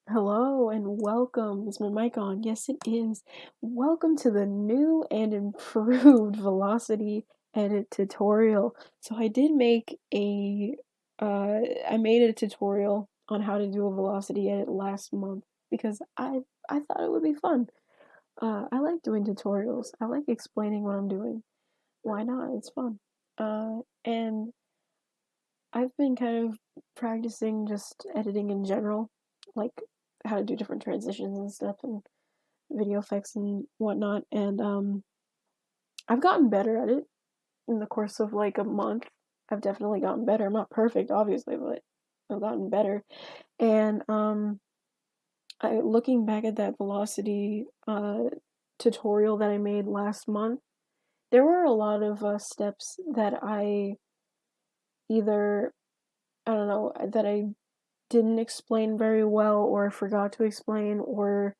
Hello and welcome. Is my mic on? Yes, it is. Welcome to the new and improved Velocity Edit tutorial. So I did make I made a tutorial on how to do a Velocity Edit last month because I thought it would be fun. I like doing tutorials. I like explaining what I'm doing. Why not? It's fun. And I've been kind of practicing just editing in general, like how to do different transitions and stuff and video effects and whatnot. And I've gotten better at it in the course of like a month. I've definitely gotten better. I'm not perfect, obviously, but I've gotten better. And looking back at that Velocity tutorial that I made last month, there were a lot of steps that either I don't know that I didn't explain very well or forgot to explain, or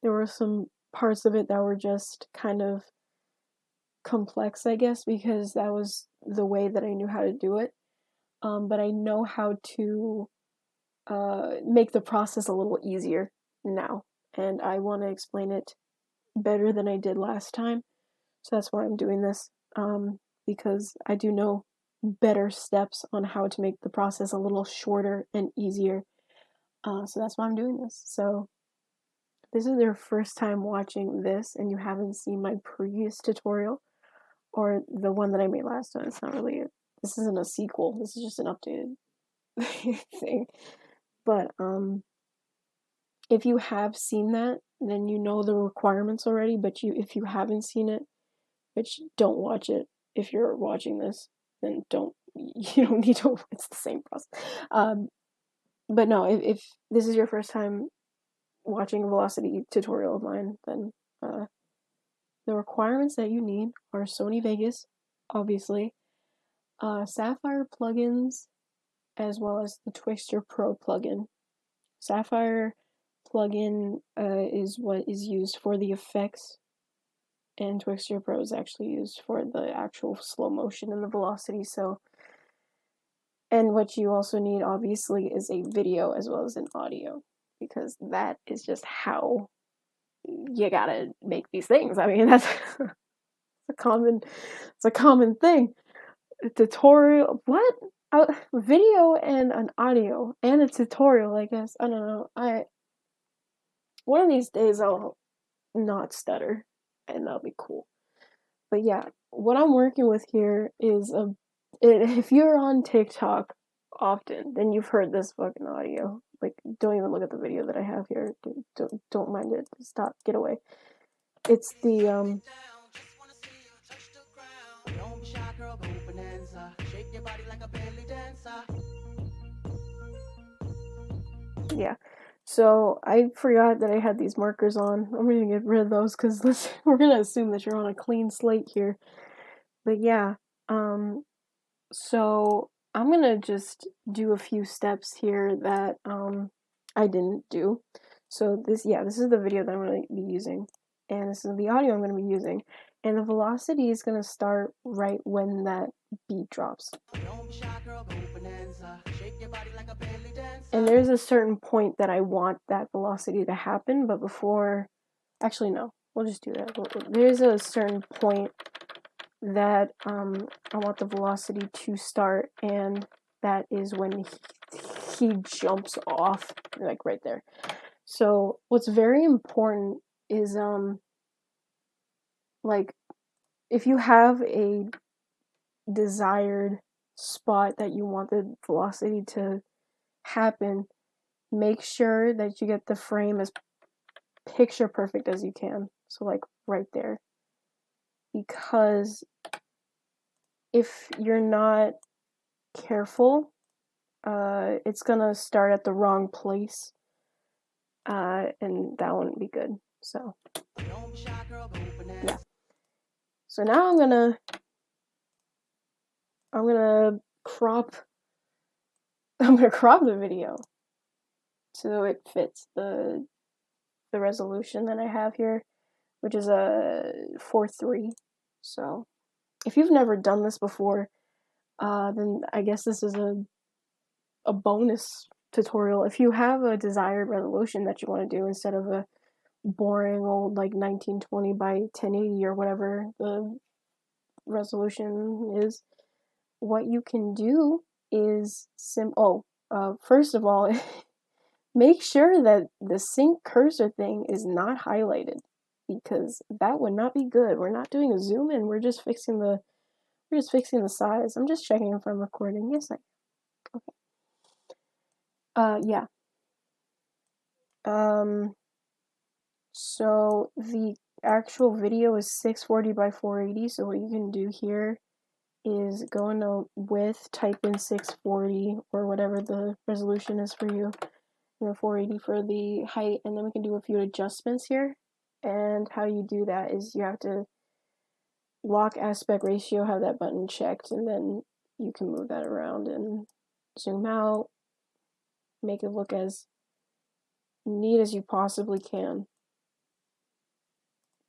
there were some parts of it that were just kind of complex, I guess, because that was the way that I knew how to do it. But I know how to make the process a little easier now, and I want to explain it better than I did last time. So that's why I'm doing this, because I do know better steps on how to make the process a little shorter and easier. So that's why I'm doing this. So this is your first time watching this and you haven't seen my previous tutorial or the one that I made last time. It's not really this isn't a sequel. This is just an updated thing. But if you have seen that, then you know the requirements already, but if you haven't seen it, which don't watch it. If you're watching this, then you don't need to, it's the same process. But no, if this is your first time watching a Velocity tutorial of mine, then the requirements that you need are Sony Vegas, obviously, Sapphire plugins, as well as the Twixtor Pro plugin. Sapphire plugin is what is used for the effects, and Twixtor Pro is actually used for the actual slow motion and the velocity. So, and what you also need, obviously, is a video as well as an audio, because that is just how you gotta make these things. I mean, that's it's a common thing. A tutorial, what? Video and an audio and a tutorial, I guess. I don't know. One of these days I'll not stutter and that'll be cool. But yeah, what I'm working with here is if you're on TikTok often, then you've heard this fucking audio. Like, don't even look at the video that I have here. Don't mind it. Stop. Get away. It's the yeah. So I forgot that I had these markers on. I'm gonna get rid of those because we're gonna assume that you're on a clean slate here. But yeah, so I'm gonna just do a few steps here that I didn't do. So this is the video that I'm gonna be using, and this is the audio I'm gonna be using, and the velocity is gonna start right when that beat drops. And there's a certain point that I want that velocity to happen, but before, actually no, we'll just do that. There's a certain point that I want the velocity to start, and that is when he jumps off, like right there. So what's very important is like if you have a desired spot that you want the velocity to happen, make sure that you get the frame as picture perfect as you can. So like right there. Because if you're not careful, it's gonna start at the wrong place, and that wouldn't be good. So yeah. So now I'm gonna crop the video so it fits the resolution that I have here, which is a 4:3. So if you've never done this before, then I guess this is a bonus tutorial, if you have a desired resolution that you want to do instead of a boring old like 1920 by 1080 or whatever the resolution is, what you can do is first of all, make sure that the sync cursor thing is not highlighted, because that would not be good. We're not doing a zoom in, we're just fixing the size. I'm just checking if I'm recording. Yes, okay. Yeah. So the actual video is 640 by 480, so what you can do here is go into width, type in 640 or whatever the resolution is for you, and then 480 for the height, and then we can do a few adjustments here. And how you do that is you have to lock aspect ratio, have that button checked, and then you can move that around and zoom out, make it look as neat as you possibly can.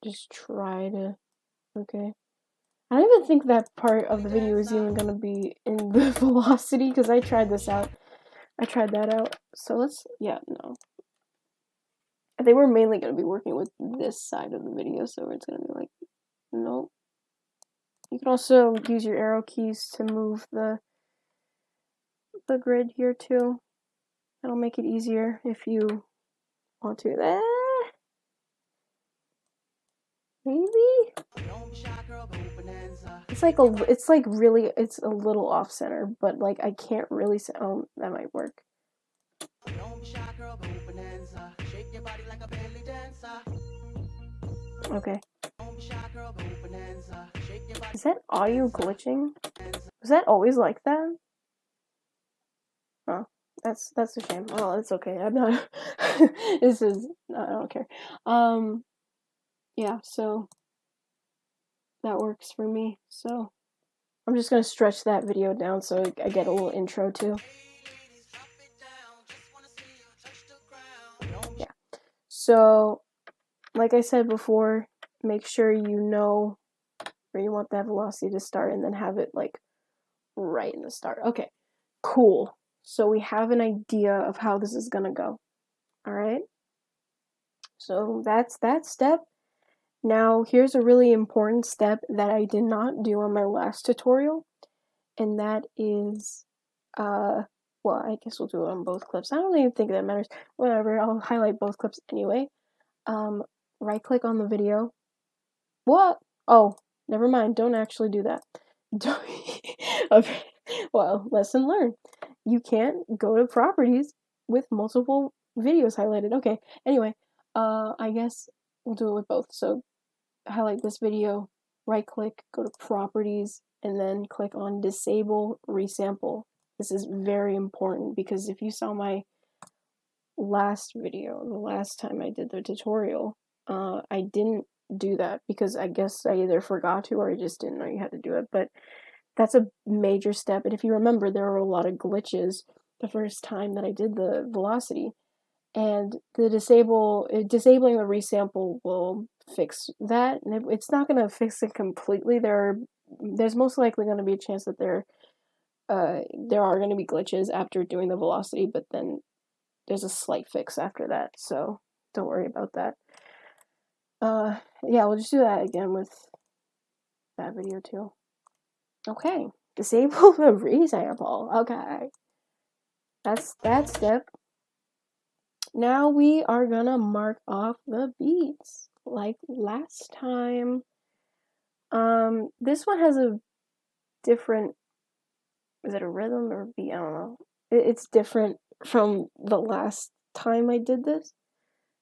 Just try to, okay. I don't even think that part of the video is even gonna be in the velocity, because I tried this out. I tried that out. So no. I think we're mainly gonna be working with this side of the video, so it's gonna be like, nope. You can also use your arrow keys to move the grid here too. That'll make it easier if you want to. Maybe? It's like really, it's a little off center, but like I can't really say, oh, that might work. Okay. Is that audio glitching? Was that always like that? Oh, that's a shame. Oh, it's okay. I'm not. I don't care. Yeah. So that works for me. So I'm just gonna stretch that video down so I get a little intro too. Yeah. So, like I said before, make sure you know where you want that velocity to start, and then have it like right in the start. Okay. Cool. So we have an idea of how this is gonna go. All right. So that's that step. Now here's a really important step that I did not do on my last tutorial, and that is, well, I guess we'll do it on both clips. I don't even think that matters. Whatever, I'll highlight both clips anyway. Right click on the video. What? Oh, never mind. Don't actually do that. Okay. Well, lesson learned. You can't go to properties with multiple videos highlighted. Okay. Anyway, I guess we'll do it with both. So highlight this video, right click, go to properties, and then click on disable resample. This is very important, because if you saw my last video, the last time I did the tutorial, I didn't do that because I guess I either forgot to or I just didn't know you had to do it. But that's a major step. And if you remember, there were a lot of glitches the first time that I did the velocity, and the disabling the resample will fix that. And it's not going to fix it completely. There's most likely going to be a chance that there are going to be glitches after doing the velocity, but then there's a slight fix after that, so don't worry about that. Yeah, we'll just do that again with that video too. Okay, disable the resample. Okay, that's that step. Now we are gonna mark off the beats like last time. This one has a different, is it a rhythm or beat? I don't know. It's different from the last time I did this,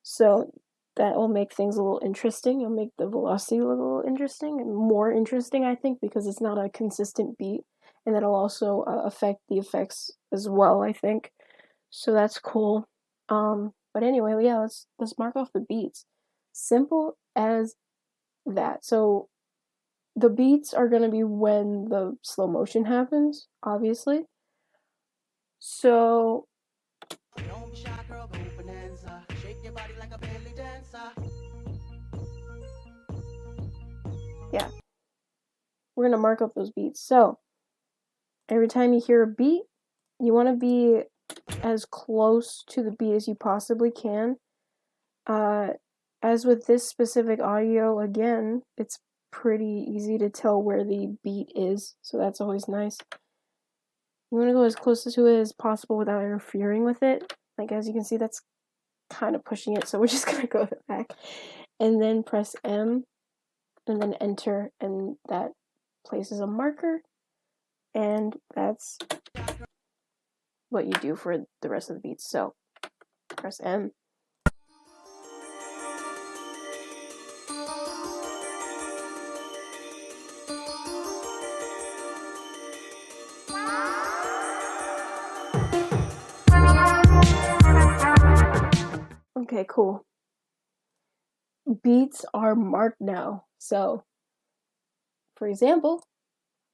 so that will make things a little interesting. It'll make the velocity look a little interesting, and more interesting, I think, because it's not a consistent beat, and that'll also affect the effects as well, I think. So that's cool. But anyway, yeah, let's mark off the beats. Simple as that. So the beats are gonna be when the slow motion happens, obviously. So yeah, we're gonna mark up those beats. So every time you hear a beat, you want to be as close to the beat as you possibly can. As with this specific audio, again, it's pretty easy to tell where the beat is, so that's always nice. You want to go as close to it as possible without interfering with it. Like, as you can see, that's kind of pushing it, so we're just gonna go back. And then press M, and then enter, and that places a marker, and that's what you do for the rest of the beats. So, press M. Okay, cool. Beats are marked now. So, for example,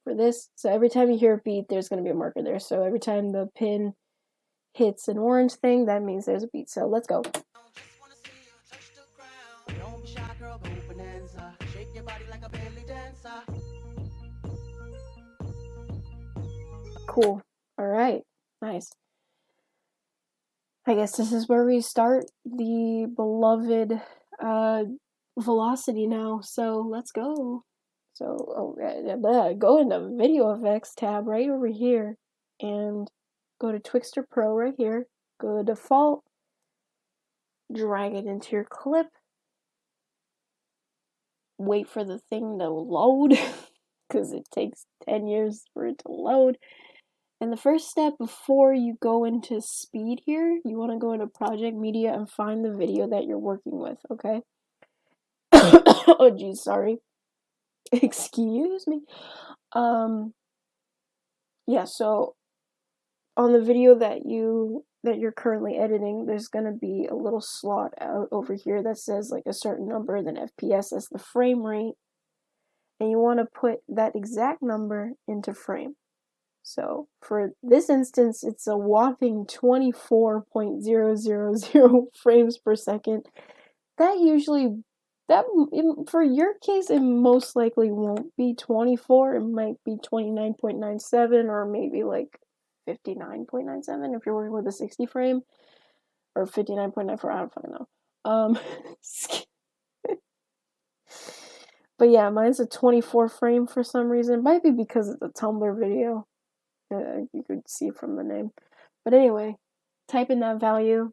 for this, so every time you hear a beat, there's going to be a marker there. So every time the pin hits an orange thing, that means there's a beat. So let's go. Cool. All right. Nice. I guess this is where we start the beloved velocity now. So let's go. So go in the video effects tab right over here and go to Twixtor Pro right here. Go to default. Drag it into your clip. Wait for the thing to load because it takes 10 years for it to load. And the first step before you go into speed here, you want to go into project media and find the video that you're working with, okay? Oh geez, sorry. Excuse me. Yeah, so on the video that you're currently editing, there's gonna be a little slot out over here that says like a certain number and then FPS as the frame rate. And you want to put that exact number into frame. So for this instance, it's a whopping 24.000 frames per second. That for your case, it most likely won't be 24. It might be 29.97 or maybe like 59.97 if you're working with a 60 frame, or 59.94. I don't fucking know. But yeah, mine's a 24 frame for some reason. It might be because it's a Tumblr video. You could see from the name. But anyway, type in that value,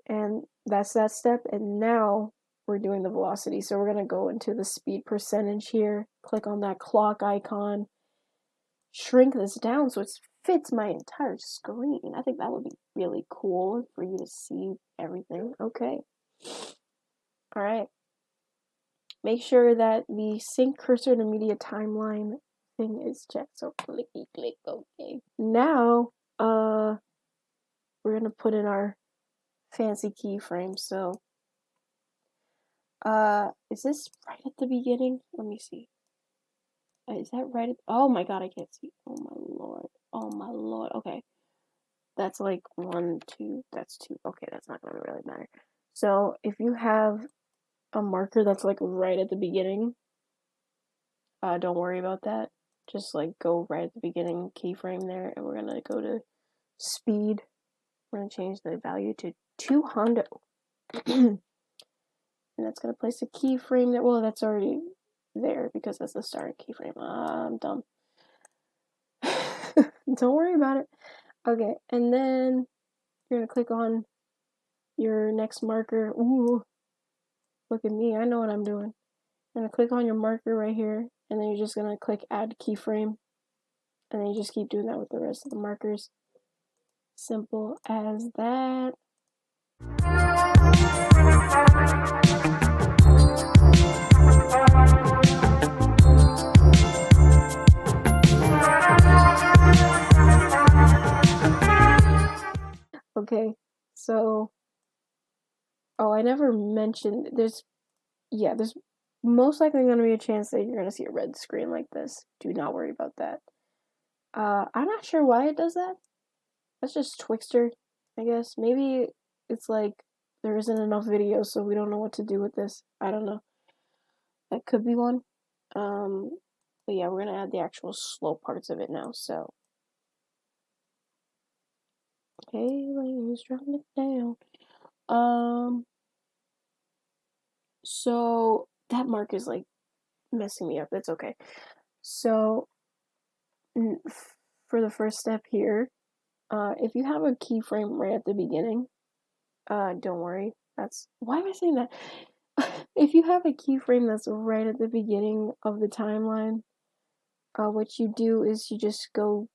and that's that step. And now we're doing the velocity. So we're going to go into the speed percentage here. Click on that clock icon. Shrink this down so it fits my entire screen. I think that would be really cool for you to see everything. Okay. All right. Make sure that the sync cursor to media timeline thing is checked. So clicky click, okay. Now, we're gonna put in our fancy keyframe. So, is this right at the beginning? Let me see. Is that right at, oh my god, I can't see. Oh my lord. Oh my lord. Okay. That's like 1, 2, that's 2. Okay, that's not gonna really matter. So, if you have a marker that's like right at the beginning, don't worry about that. Just like go right at the beginning keyframe there, and we're gonna go to speed. We're gonna change the value to 200. And that's gonna place a keyframe there. Well, that's already there because that's the starting keyframe. I'm dumb. Don't worry about it. Okay, and then you're gonna click on your next marker. Ooh, look at me, I know what I'm doing. You're gonna click on your marker right here, and then you're just gonna click add keyframe, and then you just keep doing that with the rest of the markers. Simple as that. Okay, so, oh, I never mentioned, there's most likely going to be a chance that you're going to see a red screen like this. Do not worry about that. I'm not sure why it does that. That's just Twixtor, I guess. Maybe it's like there isn't enough videos, so we don't know what to do with this. I don't know. That could be one. But yeah, we're going to add the actual slow parts of it now, so. Hey, ladies, drop it down. So that mark is like messing me up. It's okay. So for the first step here, if you have a keyframe right at the beginning, don't worry. That's why am I saying that? If you have a keyframe that's right at the beginning of the timeline, what you do is you just go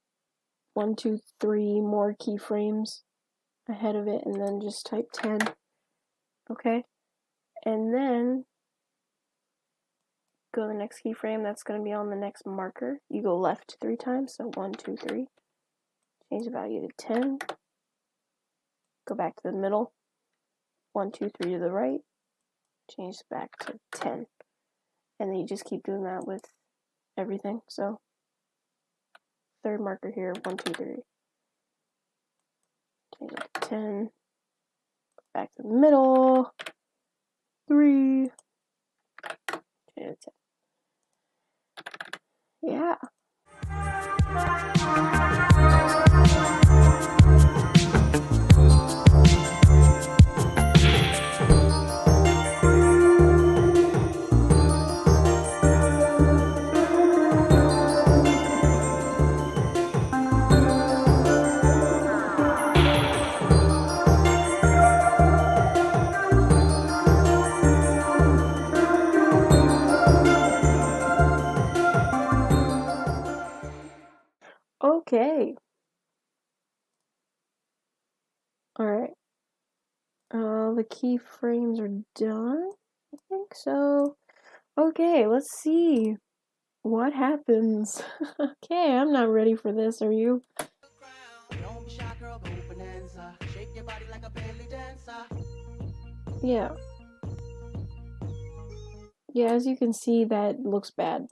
1, 2, 3 more keyframes ahead of it, and then just type 10. Okay, and then go to the next keyframe that's going to be on the next marker. You go left 3 times, so 1, 2, 3. Change the value to 10. Go back to the middle. 1, 2, 3 to the right. Change back to 10. And then you just keep doing that with everything. So third marker here, 1, 2, 3. Change it to 10. Back to the middle. 3. Change it to 10. Yeah. Okay. Alright. The keyframes are done. I think so. Okay, let's see what happens. Okay, I'm not ready for this, are you? Yeah. Yeah, as you can see, that looks bad.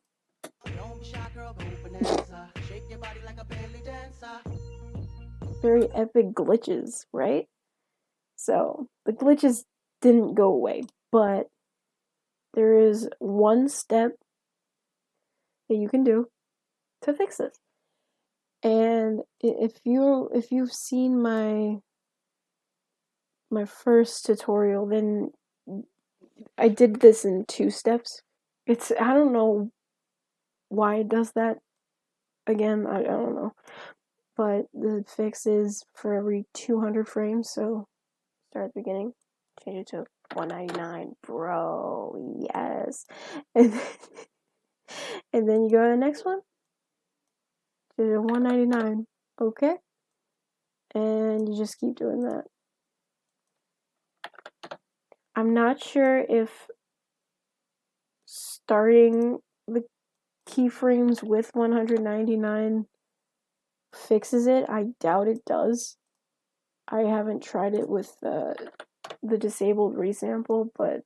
Very epic glitches, right? So, the glitches didn't go away, but there is one step that you can do to fix this. And if you've seen my first tutorial, then I did this in 2 steps. I don't know why it does that. Again, I don't know. But the fix is for every 200 frames, so start at the beginning, change it to 199, bro, yes. And then you go to the next one, change it to 199, okay? And you just keep doing that. I'm not sure if starting the keyframes with 199 fixes it. I doubt it does. I haven't tried it with the disabled resample, but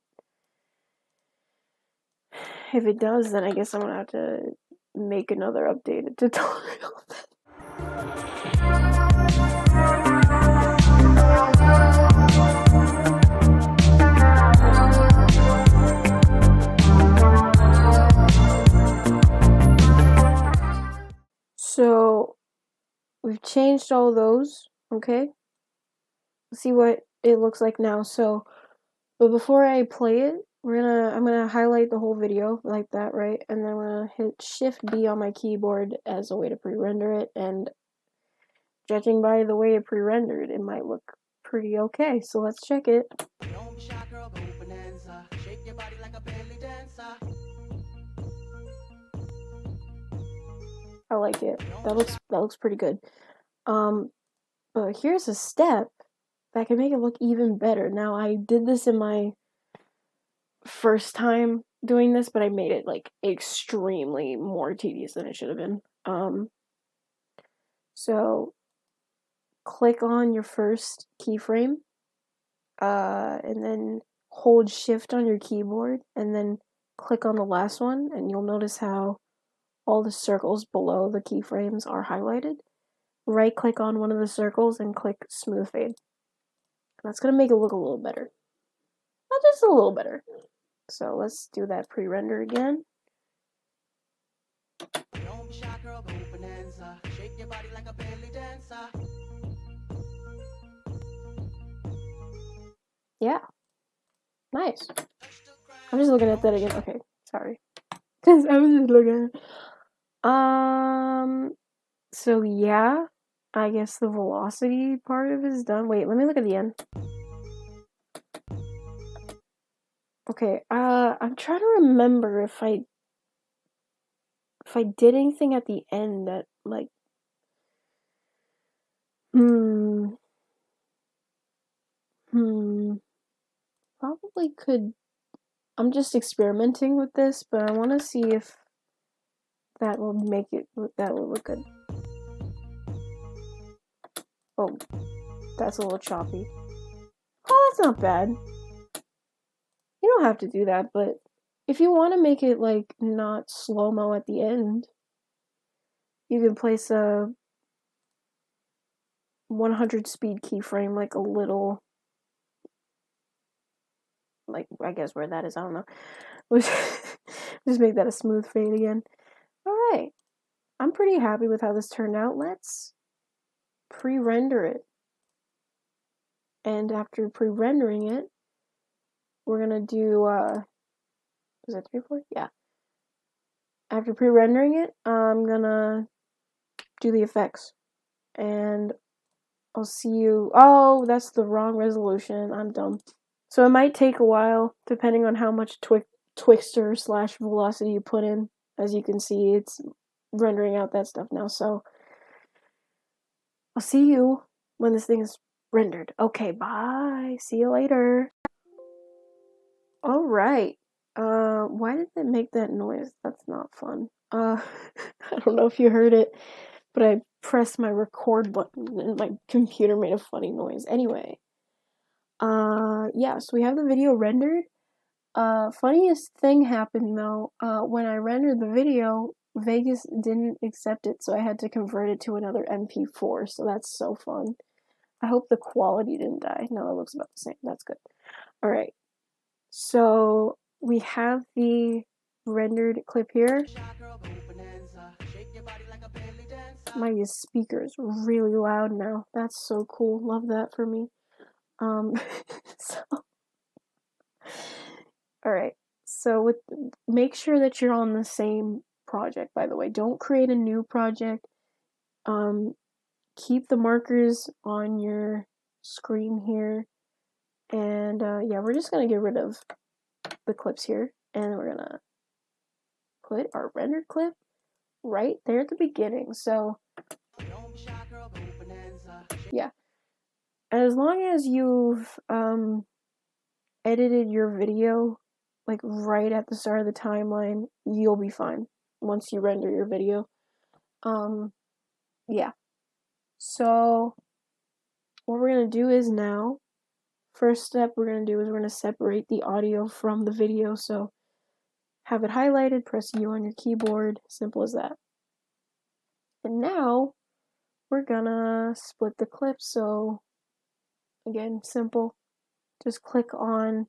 if it does, then I guess I'm gonna have to make another updated tutorial. So we've changed all those, okay? Let's see what it looks like now. So, but before I play it, I'm gonna highlight the whole video like that, right? And then I'm gonna hit Shift B on my keyboard as a way to pre-render it, and judging by the way it pre-rendered, it might look pretty okay. So let's check it. I like it. That looks pretty good. But here's a step that can make it look even better. Now, I did this in my first time doing this, but I made it like extremely more tedious than it should have been. So click on your first keyframe, and then hold Shift on your keyboard, and then click on the last one, and you'll notice how all the circles below the keyframes are highlighted. Right click on one of the circles and click Smooth Fade. That's gonna make it look a little better. Not just a little better. So let's do that pre-render again. yeah, nice. I'm just looking at that again. Okay, sorry. Because I was just looking at it. So yeah, I guess the velocity part of it is done. Wait, let me look at the end. Okay, I'm trying to remember if I did anything at the end that, like, hmm, probably could. I'm just experimenting with this, but I want to see if that will make it, that will look good. Oh, that's a little choppy. Oh, that's not bad. You don't have to do that, but if you want to make it, like, not slow-mo at the end, you can place a 100 speed keyframe, like a little, like, I guess where that is, I don't know. Just make that a smooth fade again. Alright, I'm pretty happy with how this turned out. Let's pre-render it. And after pre-rendering it, we're gonna do, is that 3, 4? Yeah. After pre-rendering it, I'm gonna do the effects. And I'll see you. Oh, that's the wrong resolution. I'm dumb. So it might take a while, depending on how much Twixtor / velocity you put in. As you can see, it's rendering out that stuff now. So I'll see you when this thing is rendered. Okay, bye. See you later. All right. Why did it make that noise? That's not fun. I don't know if you heard it, but I pressed my record button and my computer made a funny noise. Anyway. Yeah, so we have the video rendered. Funniest thing happened though, when I rendered the video, Vegas didn't accept it, so I had to convert it to another MP4, so that's so fun. I hope the quality didn't die. No, it looks about the same. That's good. Alright, so we have the rendered clip here. My speaker is really loud now. That's so cool. Love that for me. So alright, so make sure that you're on the same project, by the way. Don't create a new project. Keep the markers on your screen here. And yeah, we're just gonna get rid of the clips here. And we're gonna put our rendered clip right there at the beginning. So yeah, as long as you've edited your video like right at the start of the timeline, you'll be fine once you render your video. Yeah. So what we're going to do is now, first step we're going to do is we're going to separate the audio from the video. So have it highlighted, press U on your keyboard, simple as that. And now we're going to split the clip. So again, simple. Just click on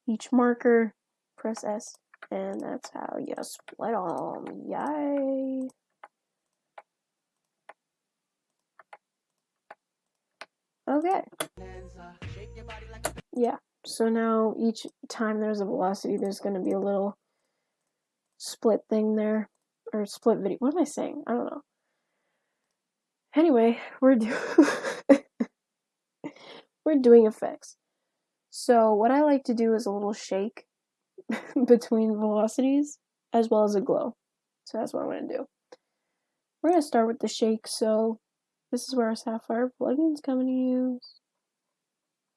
each marker, press S, and that's how you split them. Yay! Okay. Yeah, so now each time there's a velocity, there's going to be a little split thing there, or split video. What am I saying? I don't know. Anyway, we're doing effects. So what I like to do is a little shake between velocities as well as a glow. So that's what I'm going to do. We're going to start with the shake. So this is where our Sapphire plugin's coming to use.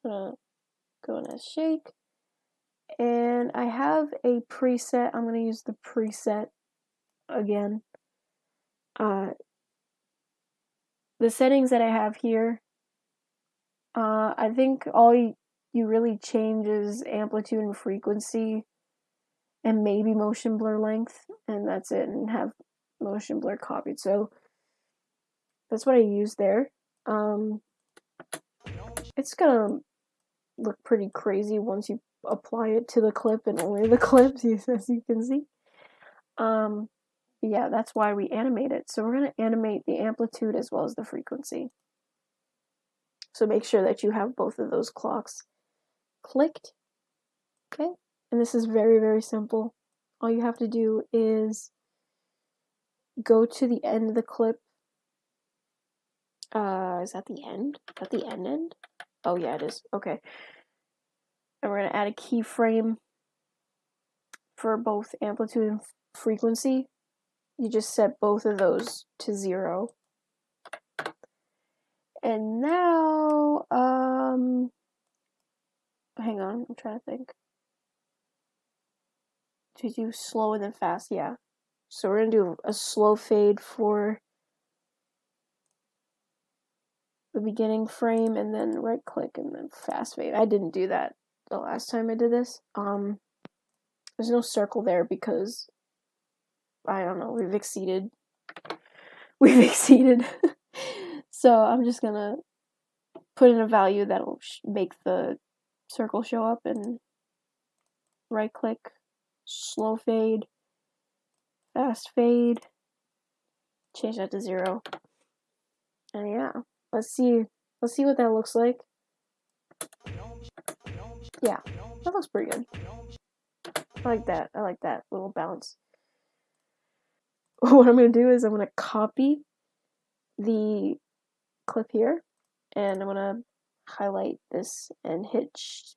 I'm going to go in as shake. And I have a preset. I'm going to use the preset again. The settings that I have here, I think all you really change is amplitude and frequency and maybe motion blur length, and that's it, and have motion blur copied. So that's what I use there. It's gonna look pretty crazy once you apply it to the clip and only the clips, as you can see. Yeah, that's why we animate it. So we're gonna animate the amplitude as well as the frequency. So make sure that you have both of those clocks clicked. Okay, and this is very, very simple. All you have to do is go to the end of the clip. Is that the end? Is that the end? Oh yeah, it is. Okay. And we're gonna add a keyframe for both amplitude and frequency. You just set both of those to 0. And now, hang on, I'm trying to think. To do slow and then fast, yeah. So we're gonna do a slow fade for the beginning frame, and then right click and then fast fade. I didn't do that the last time I did this. There's no circle there because I don't know, we've exceeded. So I'm just gonna put in a value that'll make the circle show up, and right click, slow fade, fast fade, change that to 0. And yeah, let's see what that looks like. Yeah, that looks pretty good. I like that little bounce. What I'm gonna do is I'm gonna copy the clip here, and I'm gonna highlight this and hit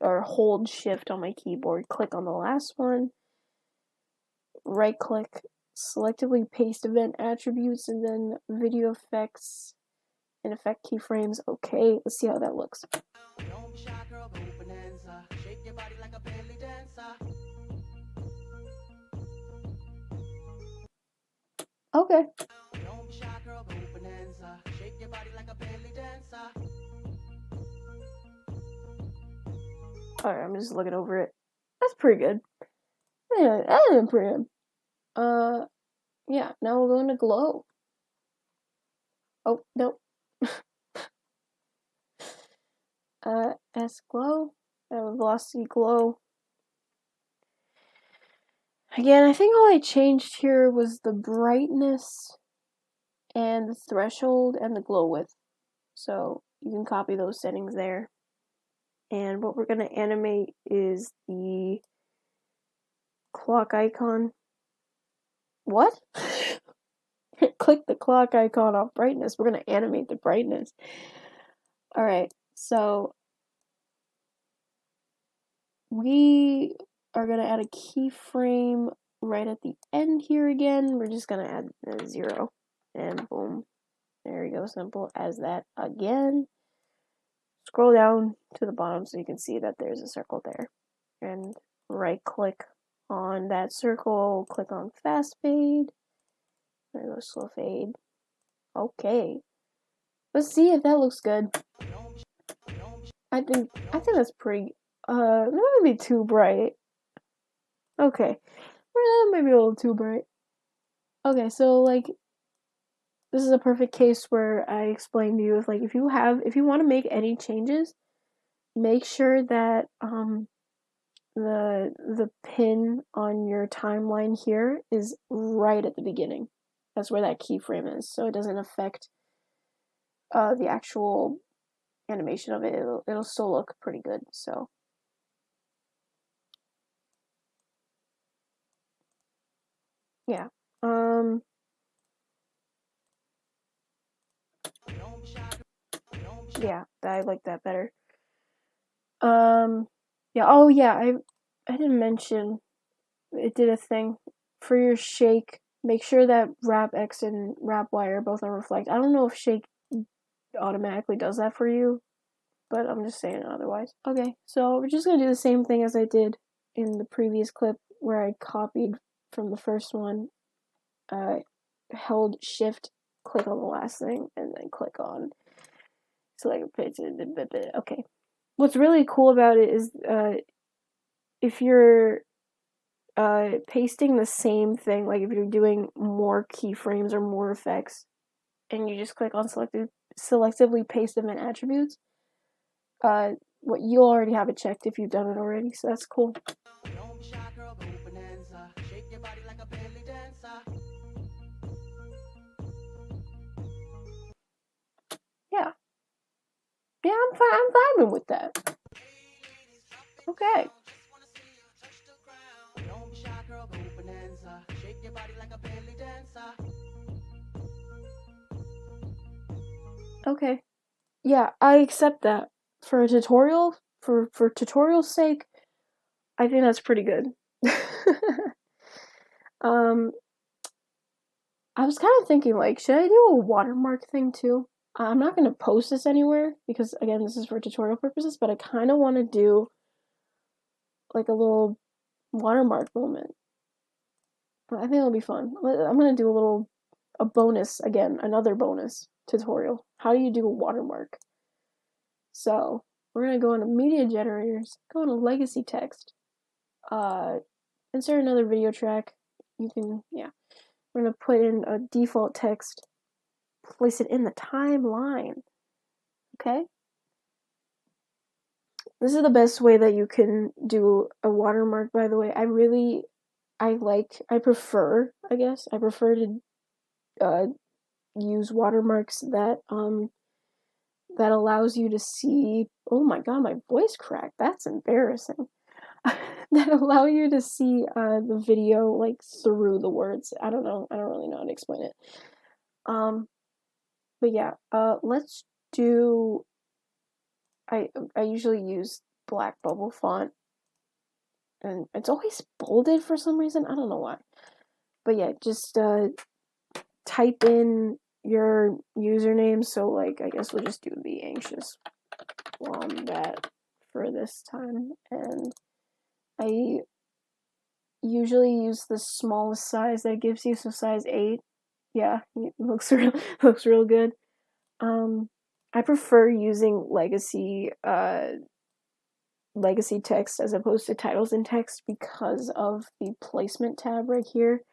or hold shift on my keyboard, click on the last one, right click, selectively paste event attributes, and then video effects and effect keyframes. Okay, let's see how that looks. Okay. Alright, I'm just looking over it. That's pretty good. Yeah, that's pretty good. Yeah, now we're going to glow. Oh, no. S glow. Velocity glow. Again, I think all I changed here was the brightness and the threshold and the glow width. So you can copy those settings there. And what we're going to animate is the clock icon. What? Click the clock icon off brightness. We're going to animate the brightness. Alright, so we are going to add a keyframe right at the end here again. We're just going to add a 0. And boom. There we go. Simple as that again. Scroll down to the bottom so you can see that there's a circle there. And right click on that circle, click on fast fade. There goes slow fade. Okay. Let's see if that looks good. I think that's pretty that might be too bright. Okay. Well, maybe a little too bright. Okay, so like this is a perfect case where I explained to you if you want to make any changes, make sure that the pin on your timeline here is right at the beginning. That's where that keyframe is, so it doesn't affect the actual animation of it. It'll still look pretty good. So yeah, yeah, I like that better. Yeah. Oh yeah, I didn't mention it did a thing for your shake. Make sure that wrap X and wrap Y are both on reflect. I don't know if shake automatically does that for you, but I'm just saying otherwise. Okay, so we're just gonna do the same thing as I did in the previous clip where I copied from the first one. Held shift, click on the last thing, and then click on select page. Okay. What's really cool about it is if you're pasting the same thing, like if you're doing more keyframes or more effects, and you just click on selectively paste event attributes, what you'll already have it checked if you've done it already, so that's cool. Yeah. Yeah, I'm vibing with that. Okay. Okay. Yeah, I accept that. For a tutorial, for tutorial's sake, I think that's pretty good. um, I was kind of thinking, like, should I do a watermark thing too? I'm not gonna post this anywhere because, again, this is for tutorial purposes, but I kind of want to do like a little watermark moment. I think it'll be fun. I'm gonna do a bonus again, another bonus tutorial. How do you do a watermark? So we're gonna go into media generators, go into legacy text, insert another video track. You can, yeah. We're gonna put in a default text, place it in the timeline. Okay. This is the best way that you can do a watermark, by the way. I prefer, I guess, I prefer to use watermarks that allows you to see, oh my god, my voice cracked. That's embarrassing. That allow you to see the video like through the words. I don't know. I don't really know how to explain it. But yeah, let's do I usually use black bubble font, and it's always bolded for some reason. I don't know why. But yeah, just type in your username. So like, I guess we'll just do the anxious wombat for this time, and I usually use the smallest size that it gives you, so size 8. Yeah, it looks real good. I prefer using legacy text as opposed to titles in text because of the placement tab right here.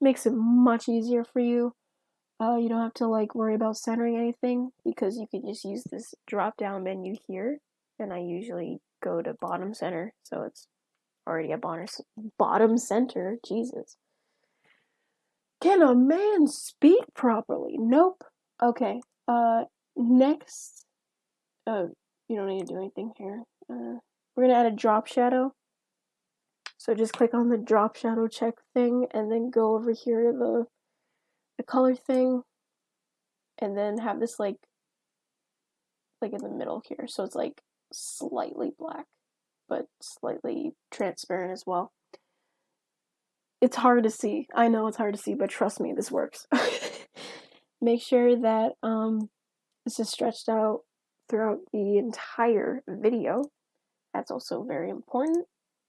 Makes it much easier for you. You don't have to like worry about centering anything because you can just use this drop down menu here, and I usually go to bottom center, so it's already a bottom center. Jesus. Can a man speak properly? Nope. Okay. Next. You don't need to do anything here. We're gonna add a drop shadow. So just click on the drop shadow check thing, and then go over here to the color thing, and then have this like in the middle here. So it's like slightly black, but slightly transparent as well. It's hard to see. I know it's hard to see, but trust me, this works. Make sure that this is stretched out throughout the entire video. That's also very important.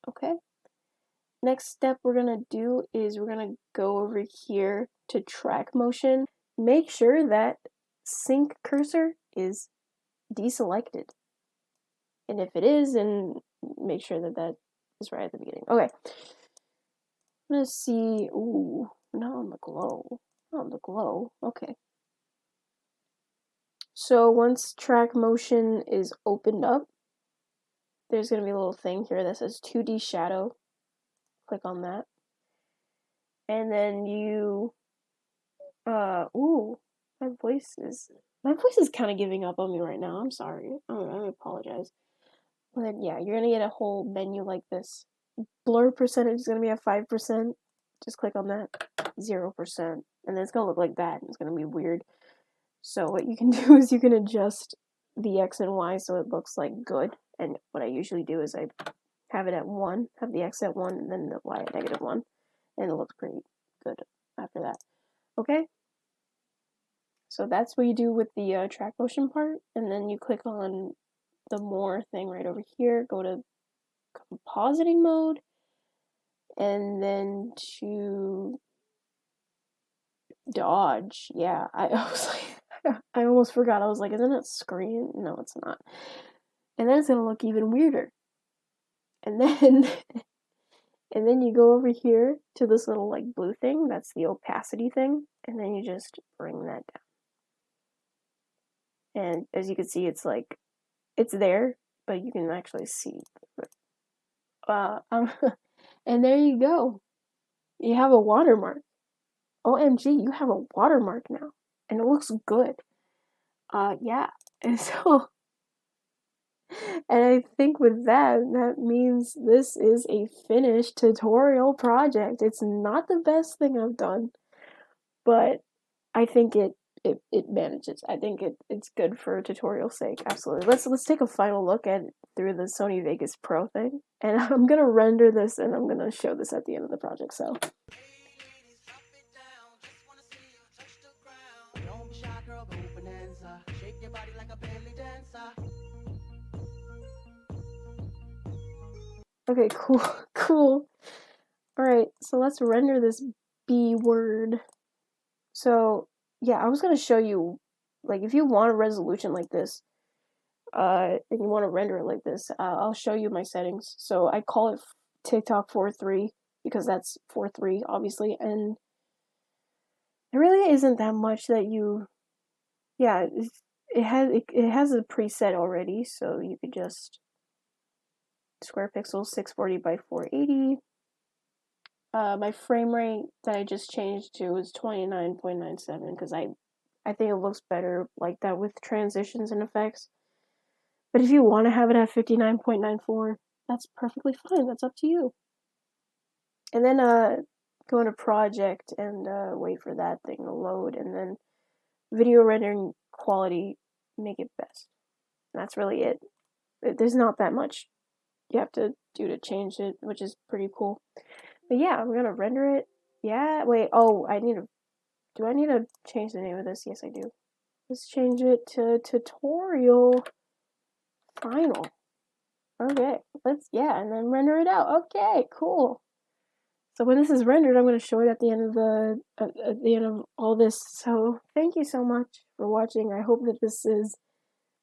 Okay. Next step we're gonna do is we're gonna go over here to track motion. Make sure that sync cursor is deselected. And if it is, then make sure that that is right at the beginning. Okay. I'm gonna see. Ooh, not on the glow. Not on the glow. Okay. So once track motion is opened up, there's gonna be a little thing here that says 2D shadow. Click on that. And then you ooh, my voice is kind of giving up on me right now. I'm sorry. I apologize. But then, yeah, you're gonna get a whole menu like this. Blur percentage is gonna be at 5%. Just click on that. 0%. And then it's gonna look like that. It's gonna be weird. So what you can do is you can adjust the X and Y so it looks like good. And what I usually do is I have it at 1, have the X at 1, and then the Y at -1. And it looks pretty good after that. Okay? So that's what you do with the track motion part, and then you click on the more thing right over here, go to compositing mode, and then to dodge. Yeah, I was like, I almost forgot. I was like, isn't it screen? No, it's not. And then it's gonna look even weirder. And then, and then you go over here to this little like blue thing. That's the opacity thing, and then you just bring that down. And as you can see, it's like it's there, but you can actually see. And there you go. You have a watermark. OMG, you have a watermark now. And it looks good. Yeah. And so And I think with that, that means this is a finished tutorial project. It's not the best thing I've done, but I think it manages. I think it's good for tutorial sake. Absolutely. Let's take a final look at it through the Sony Vegas Pro thing. And I'm gonna render this and I'm gonna show this at the end of the project. So okay, cool, cool. Alright, so let's render this B word. So yeah, I was gonna show you, like, if you want a resolution like this, and you want to render it like this, I'll show you my settings. So I call it TikTok 4:3 because that's 4:3 obviously, and there really isn't that much that you, yeah, it has a preset already, so you could just square pixels 640 by 480. My frame rate that I just changed to is 29.97 because I think it looks better like that with transitions and effects. But if you want to have it at 59.94, that's perfectly fine. That's up to you. And then go into project and wait for that thing to load, and then video rendering quality, make it best. And that's really it. There's not that much you have to do to change it, which is pretty cool. But yeah, I'm gonna render it. Yeah, wait, oh, do I need to change the name of this? Yes, I do. Let's change it to tutorial final. Okay, yeah, and then render it out. Okay, cool. So when this is rendered, I'm going to show it at the end of all this. So thank you so much for watching. I hope that this is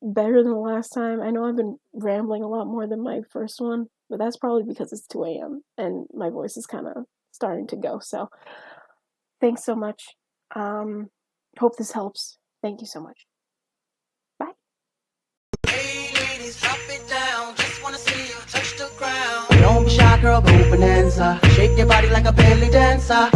better than the last time. I know I've been rambling a lot more than my first one, but that's probably because it's 2 a.m. and my voice is kind of starting to go. So thanks so much. Hope this helps. Thank you so much. Bye. Hey ladies, drop it down. Just wanna see you touch the ground. Don't be shy, girl, go bonanza. Shake your body like a belly dancer.